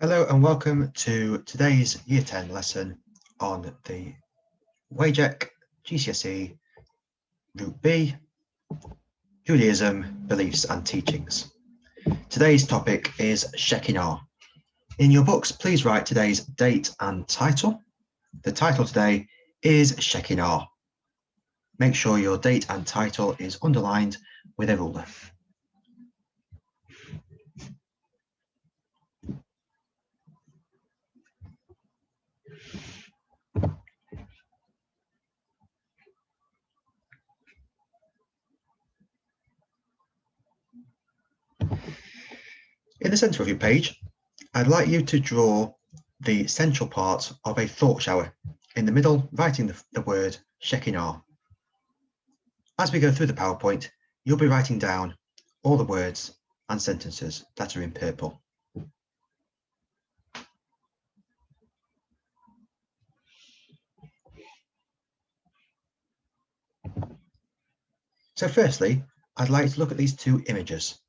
Hello and welcome to today's Year 10 lesson on the WJEC GCSE Route B, Judaism, Beliefs and Teachings. Today's topic is Shekinah. In your books, please write today's date and title. The title today is Shekinah. Make sure your date and title is underlined with a ruler. In the centre of your page, I'd like you to draw the central part of a thought shower. In the middle, writing the word Shekinah. As we go through the PowerPoint, you'll be writing down all the words and sentences that are in purple. So firstly, I'd like to look at these two images.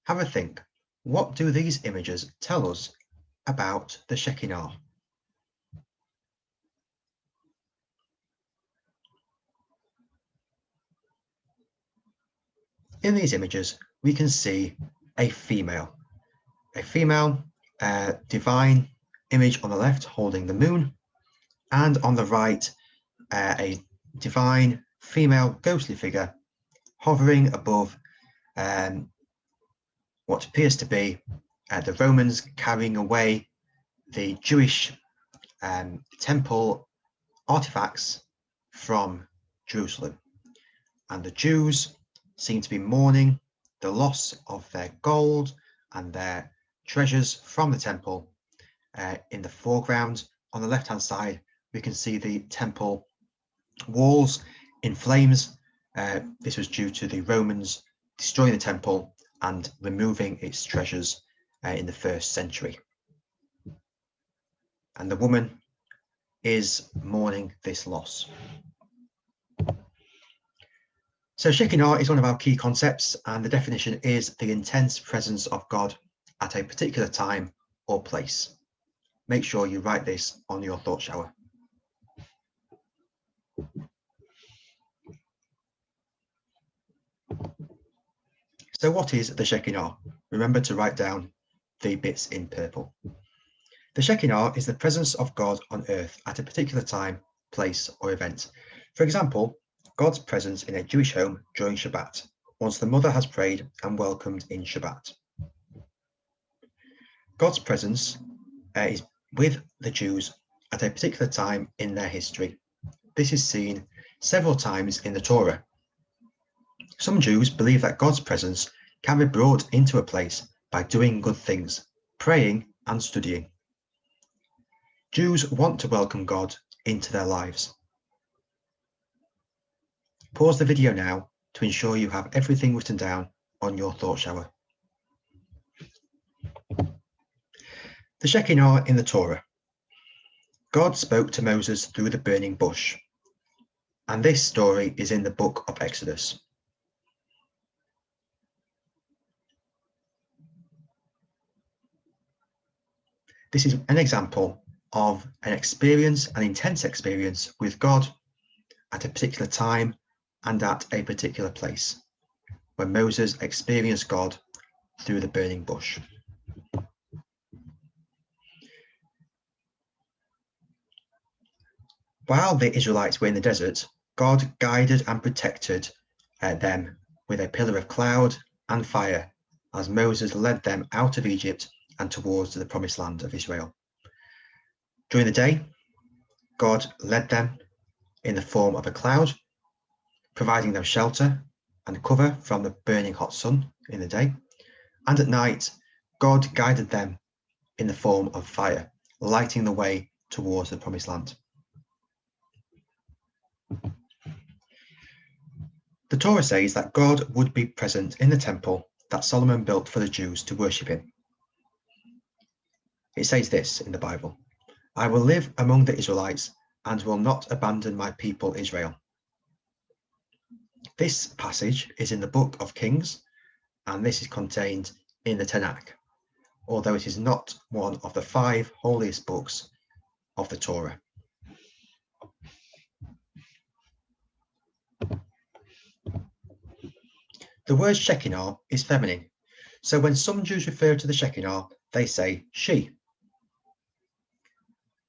Have a think. What do these images tell us about the Shekinah? In these images, we can see a female divine image on the left holding the moon, and on the right, a divine female ghostly figure hovering above what appears to be the Romans carrying away the Jewish temple artifacts from Jerusalem. And the Jews seem to be mourning the loss of their gold and their treasures from the temple. In the foreground, on the left-hand side, we can see the temple walls in flames. This was due to the Romans destroying the temple and removing its treasures in the 1st century. And the woman is mourning this loss. So Shekinah is one of our key concepts, and the definition is the intense presence of God at a particular time or place. Make sure you write this on your thought shower. So what is the Shekinah? Remember to write down the bits in purple. The Shekinah is the presence of God on earth at a particular time, place or event. For example, God's presence in a Jewish home during Shabbat, once the mother has prayed and welcomed in Shabbat. God's presence is with the Jews at a particular time in their history. This is seen several times in the Torah. Some Jews believe that God's presence can be brought into a place by doing good things, praying and studying. Jews want to welcome God into their lives. Pause the video now to ensure you have everything written down on your thought shower. The Shekinah in the Torah. God spoke to Moses through the burning bush, and this story is in the book of Exodus. This is an example of an intense experience with God at a particular time and at a particular place, when Moses experienced God through the burning bush. While the Israelites were in the desert, God guided and protected them with a pillar of cloud and fire as Moses led them out of Egypt and towards the promised land of Israel. During the day, God led them in the form of a cloud, providing them shelter and cover from the burning hot sun in the day. And at night, God guided them in the form of fire, lighting the way towards the promised land. The Torah says that God would be present in the temple that Solomon built for the Jews to worship him. It says this in the Bible: "I will live among the Israelites and will not abandon my people Israel." This passage is in the book of Kings, and this is contained in the Tanakh. although it is not one of the 5 holiest books of the Torah. The word Shekinah is feminine, so when some Jews refer to the Shekinah, they say she.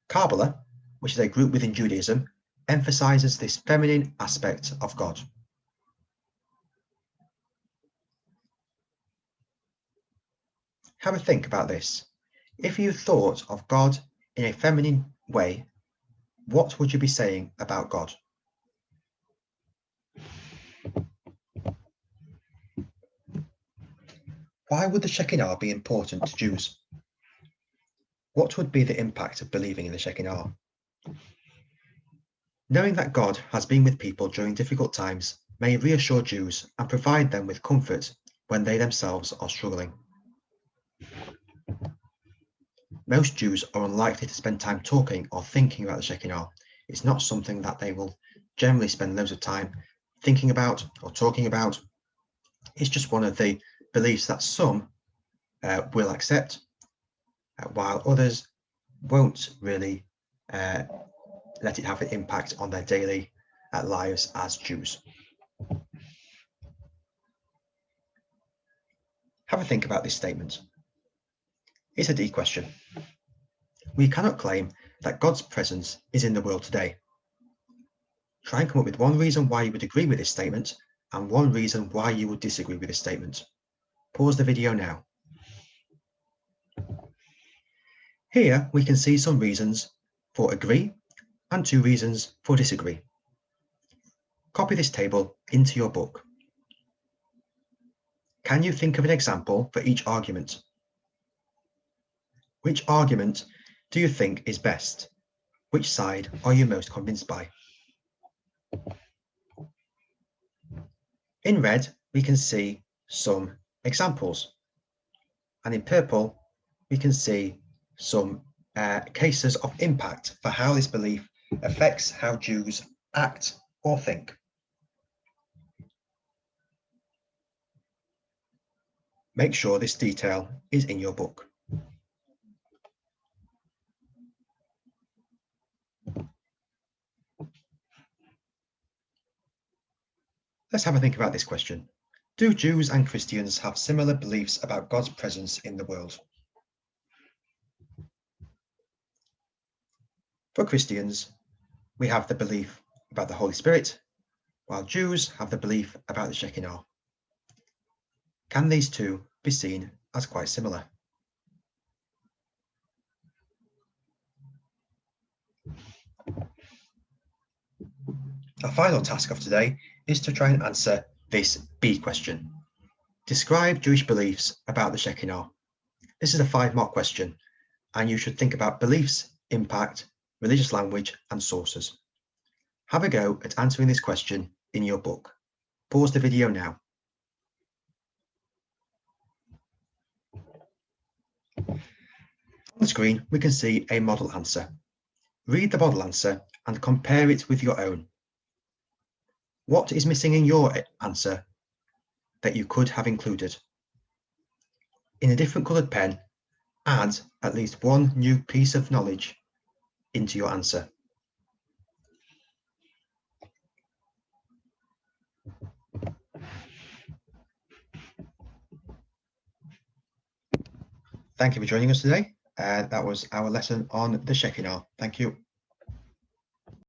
Kabbalah, which is a group within Judaism, emphasizes this feminine aspect of God. Have a think about this. If you thought of God in a feminine way, what would you be saying about God? Why would the Shekinah be important to Jews? What would be the impact of believing in the Shekinah? Knowing that God has been with people during difficult times may reassure Jews and provide them with comfort when they themselves are struggling. Most Jews are unlikely to spend time talking or thinking about the Shekinah. It's not something that they will generally spend loads of time thinking about or talking about. It's just one of the beliefs that some will accept, while others won't really let it have an impact on their daily lives as Jews. Have a think about this statement. It's a D question. We cannot claim that God's presence is in the world today. Try and come up with one reason why you would agree with this statement and one reason why you would disagree with this statement. Pause the video now. Here we can see some reasons for agree and 2 reasons for disagree. Copy this table into your book. Can you think of an example for each argument? Which argument do you think is best? Which side are you most convinced by? In red, we can see some examples. And in purple, we can see some cases of impact for how this belief affects how Jews act or think. Make sure this detail is in your book. Let's have a think about this question. Do Jews and Christians have similar beliefs about God's presence in the world? For Christians, we have the belief about the Holy Spirit, while Jews have the belief about the Shekinah. Can these two be seen as quite similar? Our final task of today is to try and answer this B question. Describe Jewish beliefs about the Shekinah. This is a 5-mark question, and you should think about beliefs, impact, religious language, and sources. Have a go at answering this question in your book. Pause the video now. On the screen, we can see a model answer. Read the model answer and compare it with your own. What is missing in your answer that you could have included? In a different coloured pen, add at least one new piece of knowledge into your answer. Thank you for joining us today. That was our lesson on the Shekinah. Thank you.